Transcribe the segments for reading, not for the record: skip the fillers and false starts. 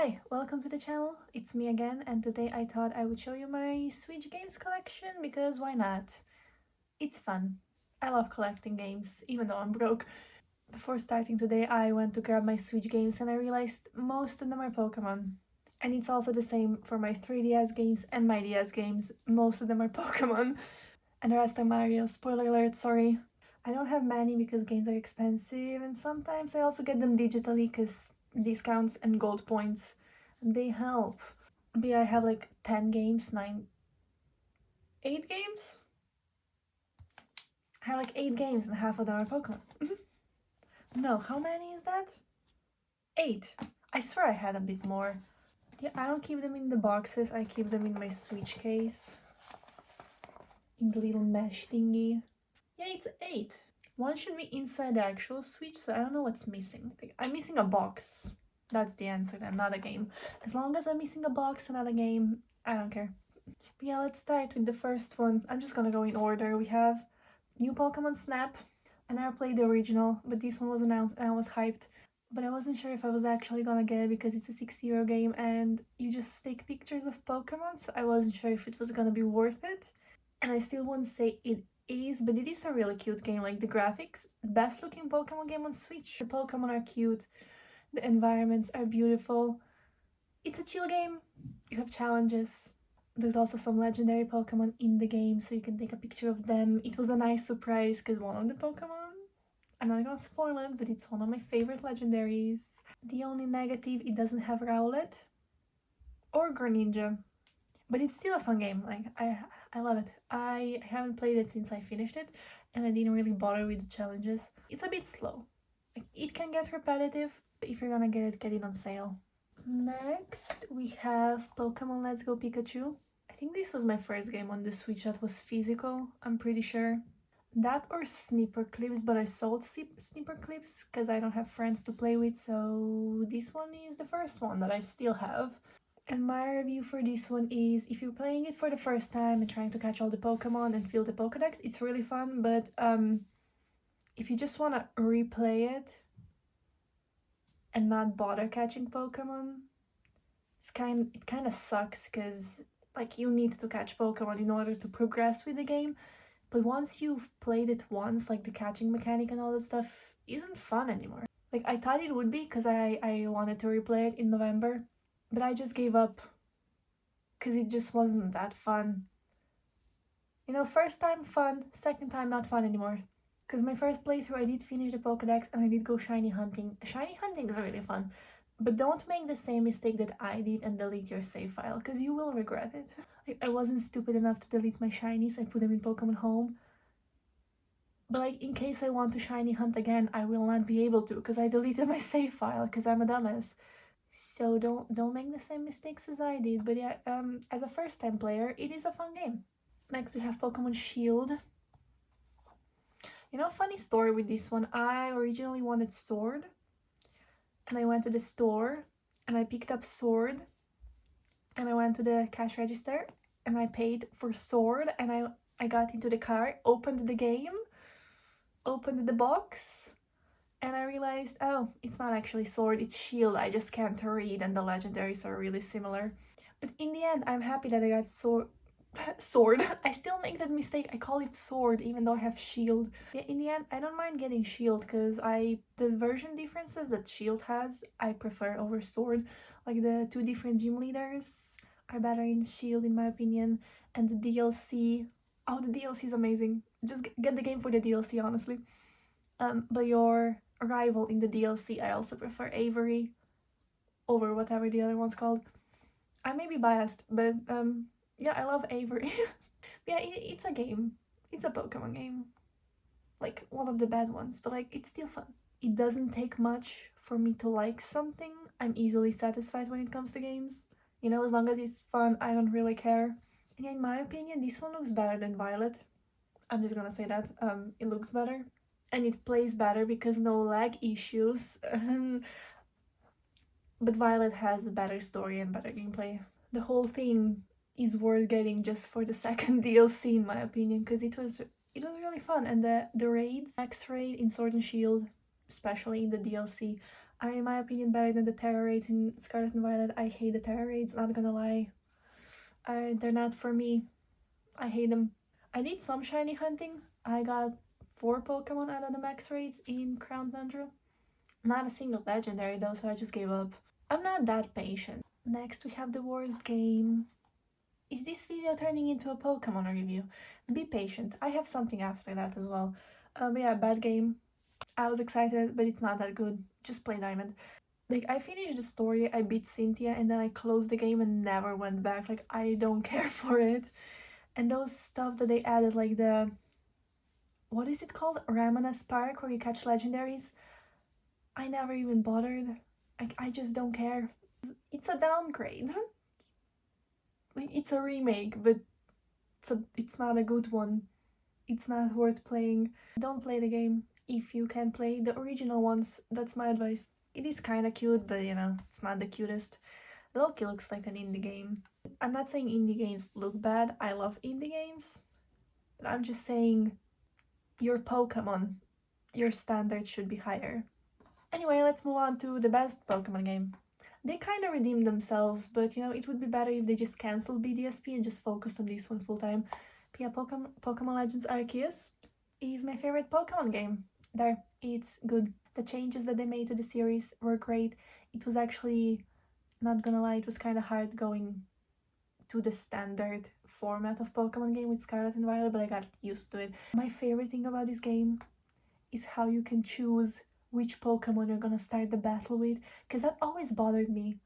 Hi, welcome to the channel. It's me again, and today I thought I would show you my Switch games collection because why not? It's fun. I love collecting games, even though I'm broke. Before starting today, I went to grab my Switch games and I realized most of them are Pokemon. And it's also the same for my 3DS games and my DS games. Most of them are Pokemon. And the rest are Mario. Spoiler alert, sorry. I don't have many because games are expensive, and sometimes I also get them digitally because discounts and gold points, they help. But yeah, I have like 10 games, 8 games? I have like 8 games and half of them are Pokemon. No, how many is that? 8. I swear I had a bit more. Yeah, I don't keep them in the boxes, I keep them in my Switch case. In the little mesh thingy. Yeah, it's 8. One should be inside the actual Switch, so I don't know what's missing. Like, I'm missing a box. That's the answer then, not a game. As long as I'm missing a box and not a game, I don't care. But yeah, let's start with the first one. I'm just gonna go in order. We have new Pokemon Snap. I never played the original, but this one was announced and I was hyped. But I wasn't sure if I was actually gonna get it because it's a 60 euro game and you just take pictures of Pokemon, so I wasn't sure if it was gonna be worth it. And I still won't say it is, but it is a really cute game. Like the graphics, best looking Pokemon game on Switch. The Pokemon are cute, the environments are beautiful. It's a chill game. You have challenges. There's also some legendary Pokemon in the game, so you can take a picture of them. It was a nice surprise because one of the Pokemon, I'm not gonna spoil it, but it's one of my favorite legendaries. The only negative, it doesn't have Rowlet or Greninja, but it's still a fun game. Like I love it. I haven't played it since I finished it, and I didn't really bother with the challenges. It's a bit slow. Like, it can get repetitive. If you're gonna get it on sale. Next, we have Pokemon Let's Go Pikachu. I think this was my first game on the Switch that was physical, I'm pretty sure. That or Snipper Clips, but I sold Snipper Clips because I don't have friends to play with, so this one is the first one that I still have. And my review for this one is, if you're playing it for the first time and trying to catch all the Pokemon and fill the Pokedex, it's really fun, but if you just want to replay it and not bother catching Pokemon, it kind of sucks because like you need to catch Pokemon in order to progress with the game. But once you've played it once, like the catching mechanic and all that stuff isn't fun anymore. Like I thought it would be because I wanted to replay it in November, but I just gave up because it just wasn't that fun. You know, first time fun, second time not fun anymore. Because my first playthrough I did finish the Pokedex and I did go shiny hunting. Shiny hunting is really fun. But don't make the same mistake that I did and delete your save file, because you will regret it. Like, I wasn't stupid enough to delete my shinies, I put them in Pokemon Home. But like, in case I want to shiny hunt again, I will not be able to, because I deleted my save file, because I'm a dumbass. So don't make the same mistakes as I did. But yeah, as a first time player, it is a fun game. Next we have Pokemon Shield. You know, funny story with this one. I originally wanted Sword, and I went to the store and I picked up Sword and I went to the cash register and I paid for Sword, and I got into the car, opened the game, opened the box, and I realized, oh, it's not actually Sword, it's Shield. I just can't read and the legendaries are really similar. But in the end, I'm happy that I got Sword. I still make that mistake. I call it Sword even though I have Shield. Yeah, in the end, I don't mind getting Shield because the version differences that Shield has, I prefer over Sword. Like the 2 different gym leaders are better in Shield in my opinion, and the DLC. Oh, the DLC is amazing. Just get the game for the DLC, honestly. But your rival in the DLC, I also prefer Avery over whatever the other one's called. I may be biased, but yeah, I love Avery. Yeah, it's a game. It's a Pokemon game. Like, one of the bad ones, but like, it's still fun. It doesn't take much for me to like something. I'm easily satisfied when it comes to games. You know, as long as it's fun, I don't really care. And in my opinion, this one looks better than Violet. I'm just gonna say that. It looks better. And it plays better because no lag issues. But Violet has a better story and better gameplay. The whole thing is worth getting just for the second DLC in my opinion, because it was really fun. And the raids, Max raid in Sword and Shield, especially in the DLC, are in my opinion better than the terror raids in Scarlet and Violet. I hate the terror raids, not gonna lie. They're not for me. I hate them. I did some shiny hunting. I got 4 Pokemon out of the max raids in Crown Tundra. Not a single legendary though, so I just gave up. I'm not that patient. Next we have the worst game. Is this video turning into a Pokemon review? Be patient, I have something after that as well. But yeah, bad game. I was excited, but it's not that good. Just play Diamond. Like, I finished the story, I beat Cynthia, and then I closed the game and never went back. Like, I don't care for it. And those stuff that they added, like the... what is it called? Ramana Park, where you catch legendaries? I never even bothered. I just don't care. It's a downgrade. Like, it's a remake, but it's not a good one. It's not worth playing. Don't play the game if you can play the original ones. That's my advice. It is kinda cute, but you know, it's not the cutest. Loki looks like an indie game. I'm not saying indie games look bad. I love indie games. But I'm just saying your Pokemon, your standards should be higher. Anyway, let's move on to the best Pokemon game. They kind of redeemed themselves, but you know, it would be better if they just cancelled BDSP and just focused on this one full time. But yeah, Pokemon Legends Arceus is my favorite Pokemon game. There, it's good. The changes that they made to the series were great. It was actually, not gonna lie, it was kind of hard going to the standard format of Pokemon game with Scarlet and Violet, but I got used to it. My favorite thing about this game is how you can choose which Pokemon you're gonna start the battle with, because that always bothered me.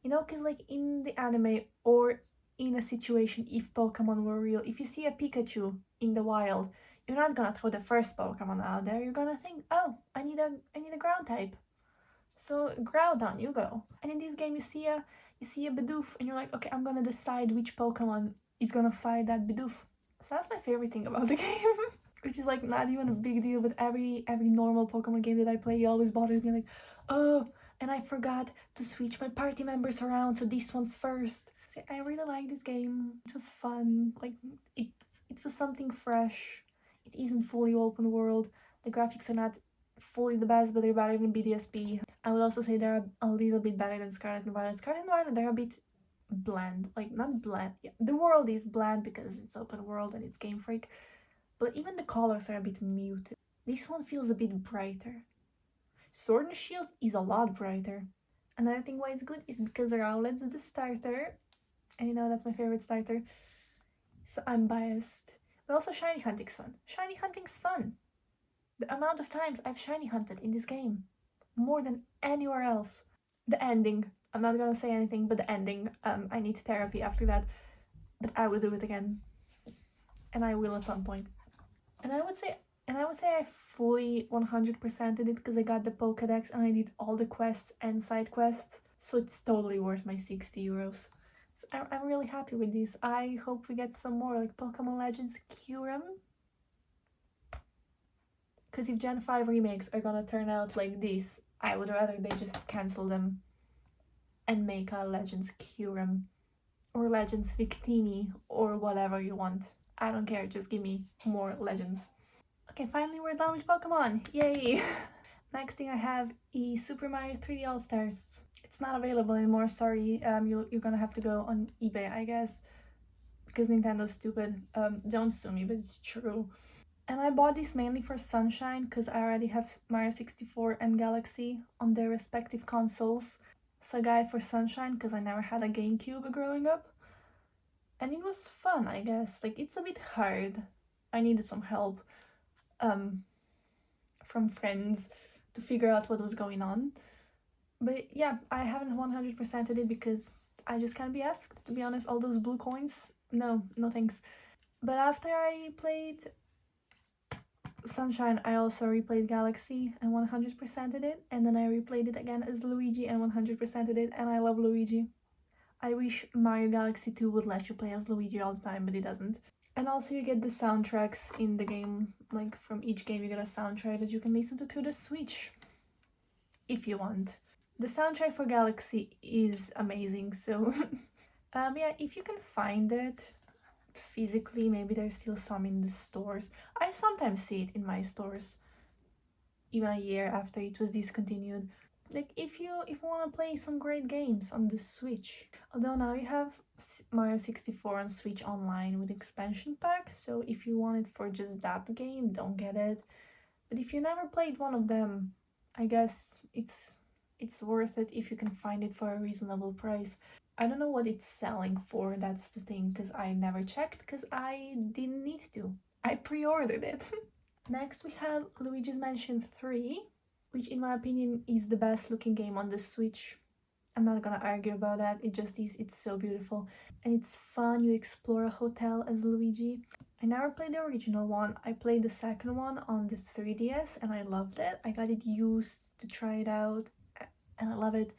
You know, because like in the anime or in a situation, if Pokemon were real, if you see a Pikachu in the wild, you're not gonna throw the first Pokemon out there. You're gonna think, oh, I need a ground type. So Groudon, you go. And in this game, you see a Bidoof, and you're like, okay, I'm gonna decide which Pokemon is gonna fight that Bidoof. So that's my favorite thing about the game. Which is like not even a big deal, but every normal Pokemon game that I play, it always bothers me, like, oh, and I forgot to switch my party members around, so this one's first. See, I really like this game. It was fun. Like, it was something fresh. It isn't fully open world. The graphics are not fully the best, but they're better than BDSP. I would also say they're a little bit better than Scarlet and Violet. Scarlet and Violet, they're a bit bland. Like, not bland. Yeah, the world is bland because it's open world and it's Game Freak. But even the colors are a bit muted. This one feels a bit brighter. Sword and Shield is a lot brighter. Another thing why it's good is because Rowlet's the starter. And you know, that's my favorite starter. So I'm biased. But also Shiny Hunting's fun. Shiny Hunting's fun. The amount of times I've Shiny Hunted in this game. More than anywhere else. The ending. I'm not gonna say anything, but the ending. I need therapy after that. But I will do it again. And I will at some point. And I would say I fully 100%ed it because I got the Pokédex and I did all the quests and side quests, so it's totally worth my 60 euros. So I'm really happy with this. I hope we get some more, like Pokemon Legends Kyurem. Because if Gen 5 remakes are gonna turn out like this, I would rather they just cancel them and make a Legends Kyurem or Legends Victini or whatever you want. I don't care, just give me more legends. Okay, finally we're done with Pokemon! Yay! Next thing I have is Super Mario 3D All-Stars. It's not available anymore, sorry. You're gonna have to go on eBay, I guess. Because Nintendo's stupid. Don't sue me, but it's true. And I bought this mainly for Sunshine, because I already have Mario 64 and Galaxy on their respective consoles. So I got it for Sunshine, because I never had a GameCube growing up. And it was fun, I guess. Like, it's a bit hard. I needed some help from friends to figure out what was going on. But yeah, I haven't 100%ed it because I just can't be asked, to be honest. All those blue coins, no thanks. But after I played Sunshine, I also replayed Galaxy and 100%ed it. And then I replayed it again as Luigi and 100%ed it. And I love Luigi. I wish Mario Galaxy 2 would let you play as Luigi all the time, but it doesn't. And also you get the soundtracks in the game, like from each game you get a soundtrack that you can listen to the Switch, if you want. The soundtrack for Galaxy is amazing, so yeah, if you can find it physically, maybe there's still some in the stores. I sometimes see it in my stores, even a year after it was discontinued. Like if you want to play some great games on the Switch. Although now you have Mario 64 on Switch Online with expansion pack, so if you want it for just that game, don't get it. But if you never played one of them, I guess it's worth it if you can find it for a reasonable price. I don't know what it's selling for, that's the thing, because I never checked because I didn't need to. I pre-ordered it. Next we have Luigi's Mansion 3, which in my opinion is the best looking game on the Switch. I'm not gonna argue about that, it just is, it's so beautiful. And it's fun, you explore a hotel as Luigi. I never played the original one, I played the second one on the 3DS and I loved it. I got it used to try it out and I love it.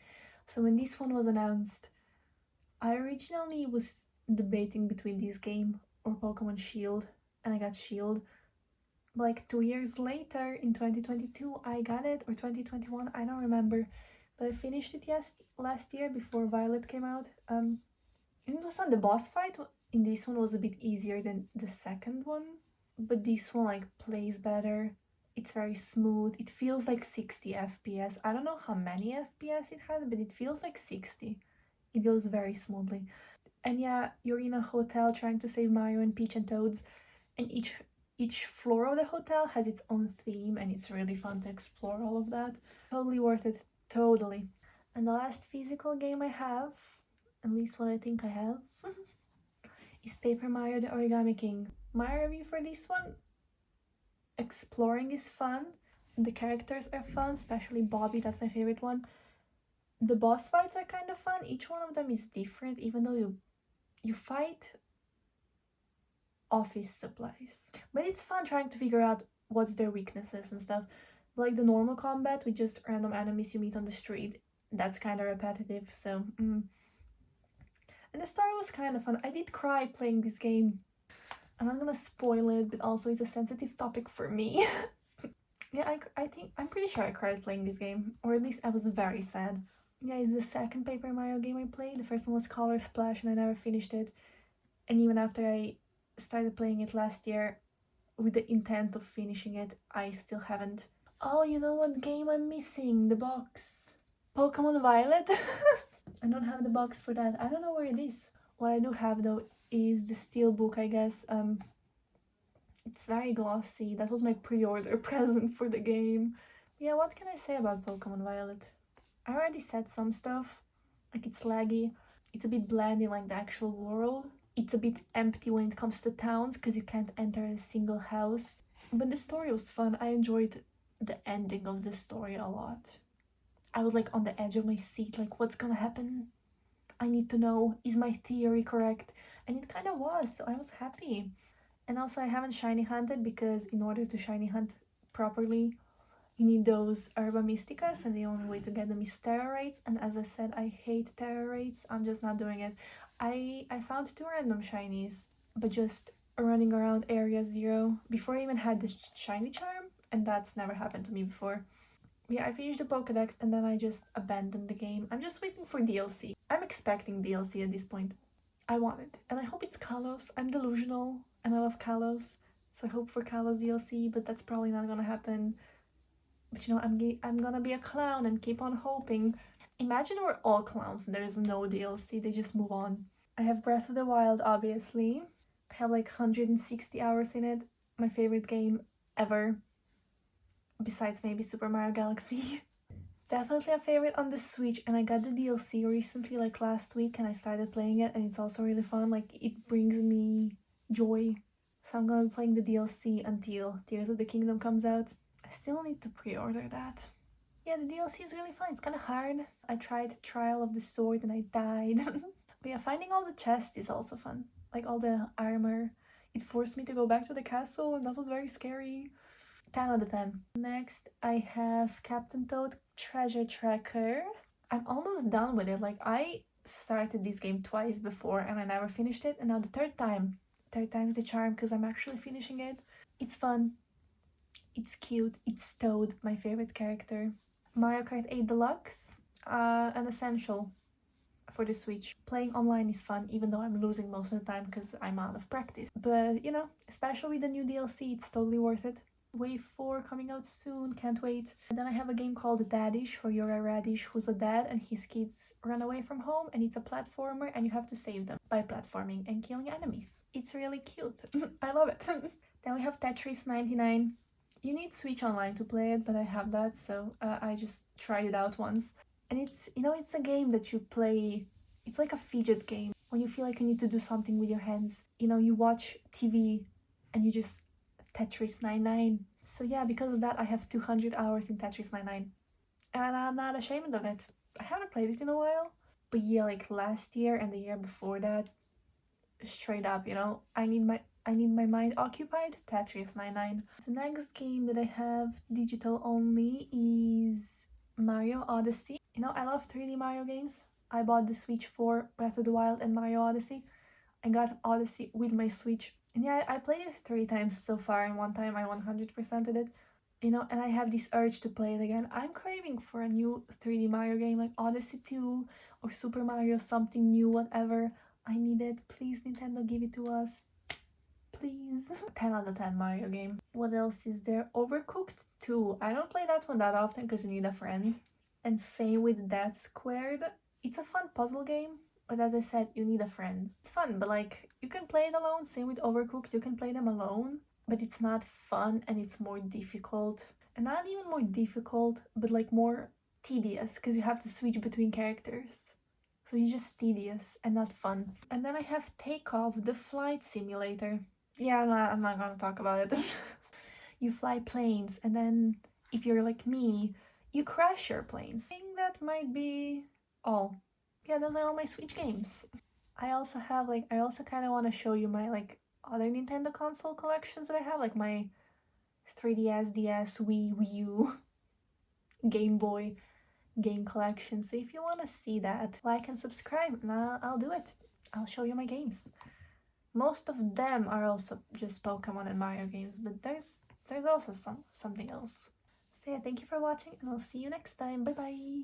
So when this one was announced, I originally was debating between this game or Pokemon Shield, and I got Shield. Like 2 years later, in 2022, I got it, or 2021, I don't remember. But I finished it last year before Violet came out. And it was on the boss fight. In this one was a bit easier than the second one, but this one like plays better. It's very smooth. It feels like 60 FPS. I don't know how many FPS it has, but it feels like 60. It goes very smoothly. And yeah, you're in a hotel trying to save Mario and Peach and Toads, and each floor of the hotel has its own theme, and it's really fun to explore all of that. Totally worth it, totally. And the last physical game I have, at least what I think I have, is Paper Mario the Origami King. My review for this one: exploring is fun, the characters are fun, especially Bobby, that's my favorite one. The boss fights are kind of fun, each one of them is different, even though you fight office supplies. But it's fun trying to figure out what's their weaknesses and stuff. Like the normal combat with just random enemies you meet on the street, that's kind of repetitive, so And the story was kind of fun. I did cry playing this game. I'm not gonna spoil it, but also it's a sensitive topic for me. Yeah, I'm pretty sure I cried playing this game, or at least I was very sad. Yeah, it's the second Paper Mario game I played. The first one was Color Splash and I never finished it. And even after I started playing it last year with the intent of finishing it, I still haven't. Oh, you know what game I'm missing? The box. Pokemon Violet? I don't have the box for that. I don't know where it is. What I do have though is the steelbook, I guess. It's very glossy. That was my pre-order present for the game. Yeah, what can I say about Pokemon Violet? I already said some stuff. Like, it's laggy. It's a bit bland in like the actual world. It's a bit empty when it comes to towns because you can't enter a single house. But the story was fun. I enjoyed the ending of the story a lot. I was like on the edge of my seat, like, what's gonna happen? I need to know, is my theory correct? And it kind of was, so I was happy. And also I haven't shiny hunted because in order to shiny hunt properly, you need those Herba Mysticas, and the only way to get them is Terra Raids, and as I said, I hate Terra Raids, I'm just not doing it. I found 2 random shinies, but just running around Area 0 before I even had the shiny charm, and that's never happened to me before. Yeah, I finished the Pokédex and then I just abandoned the game. I'm just waiting for DLC. I'm expecting DLC at this point. I want it, and I hope it's Kalos. I'm delusional, and I love Kalos, so I hope for Kalos DLC, but that's probably not gonna happen. But you know, I'm gonna be a clown and keep on hoping. Imagine we're all clowns and there is no DLC, they just move on. I have Breath of the Wild, obviously. I have like 160 hours in it. My favorite game ever. Besides maybe Super Mario Galaxy. Definitely a favorite on the Switch, and I got the DLC recently, like last week, and I started playing it, and it's also really fun. Like, it brings me joy. So I'm gonna be playing the DLC until Tears of the Kingdom comes out. I still need to pre-order that. Yeah, the DLC is really fun. It's kind of hard. I tried Trial of the Sword and I died. But yeah, finding all the chests is also fun. Like all the armor. It forced me to go back to the castle and that was very scary. 10 out of 10. Next, I have Captain Toad Treasure Tracker. I'm almost done with it. Like, I started this game twice before and I never finished it. And now the third time's the charm because I'm actually finishing it. It's fun. It's cute. It's Toad, my favorite character. Mario Kart 8 Deluxe, an essential for the Switch. Playing online is fun, even though I'm losing most of the time because I'm out of practice. But, you know, especially with the new DLC, it's totally worth it. Wave 4 coming out soon, can't wait. And then I have a game called Daddish, where you're a radish who's a dad and his kids run away from home, and it's a platformer and you have to save them by platforming and killing enemies. It's really cute. I love it. Then we have Tetris 99. You need Switch Online to play it, but I have that, so I just tried it out once. And it's, you know, it's a game that you play, it's like a fidget game. When you feel like you need to do something with your hands, you know, you watch TV and you just Tetris 99. So yeah, because of that I have 200 hours in Tetris 99. And I'm not ashamed of it. I haven't played it in a while. But yeah, like last year and the year before that, straight up, you know, I need my mind occupied, Tetris 99. The next game that I have digital only is Mario Odyssey. You know, I love 3D Mario games. I bought the Switch for Breath of the Wild and Mario Odyssey. I got Odyssey with my Switch. And yeah, I played it 3 times so far, and one time I 100%ed it. You know, and I have this urge to play it again. I'm craving for a new 3D Mario game, like Odyssey 2 or Super Mario, something new, whatever. I need it. Please, Nintendo, give it to us. Please. 10 out of 10 Mario game. What else is there? Overcooked 2. I don't play that one that often because you need a friend. And same with That Squared. It's a fun puzzle game, but as I said, you need a friend. It's fun, but like, you can play it alone. Same with Overcooked, you can play them alone, but it's not fun and it's more difficult. And not even more difficult, but like more tedious, because you have to switch between characters. So it's just tedious and not fun. And then I have Takeoff, the flight simulator. Yeah, I'm not gonna talk about it. You fly planes, and then if you're like me, you crash your planes. I think that might be all. Yeah, those are all my Switch games. I also kind of want to show you my like other Nintendo console collections that I have, like my 3DS, DS, Wii U, Game Boy game collection. So if you want to see that, like and subscribe, and I'll do it. I'll show you my games. Most of them are also just Pokemon and Mario games, but there's also something else. So yeah, thank you for watching, and I'll see you next time. Bye bye.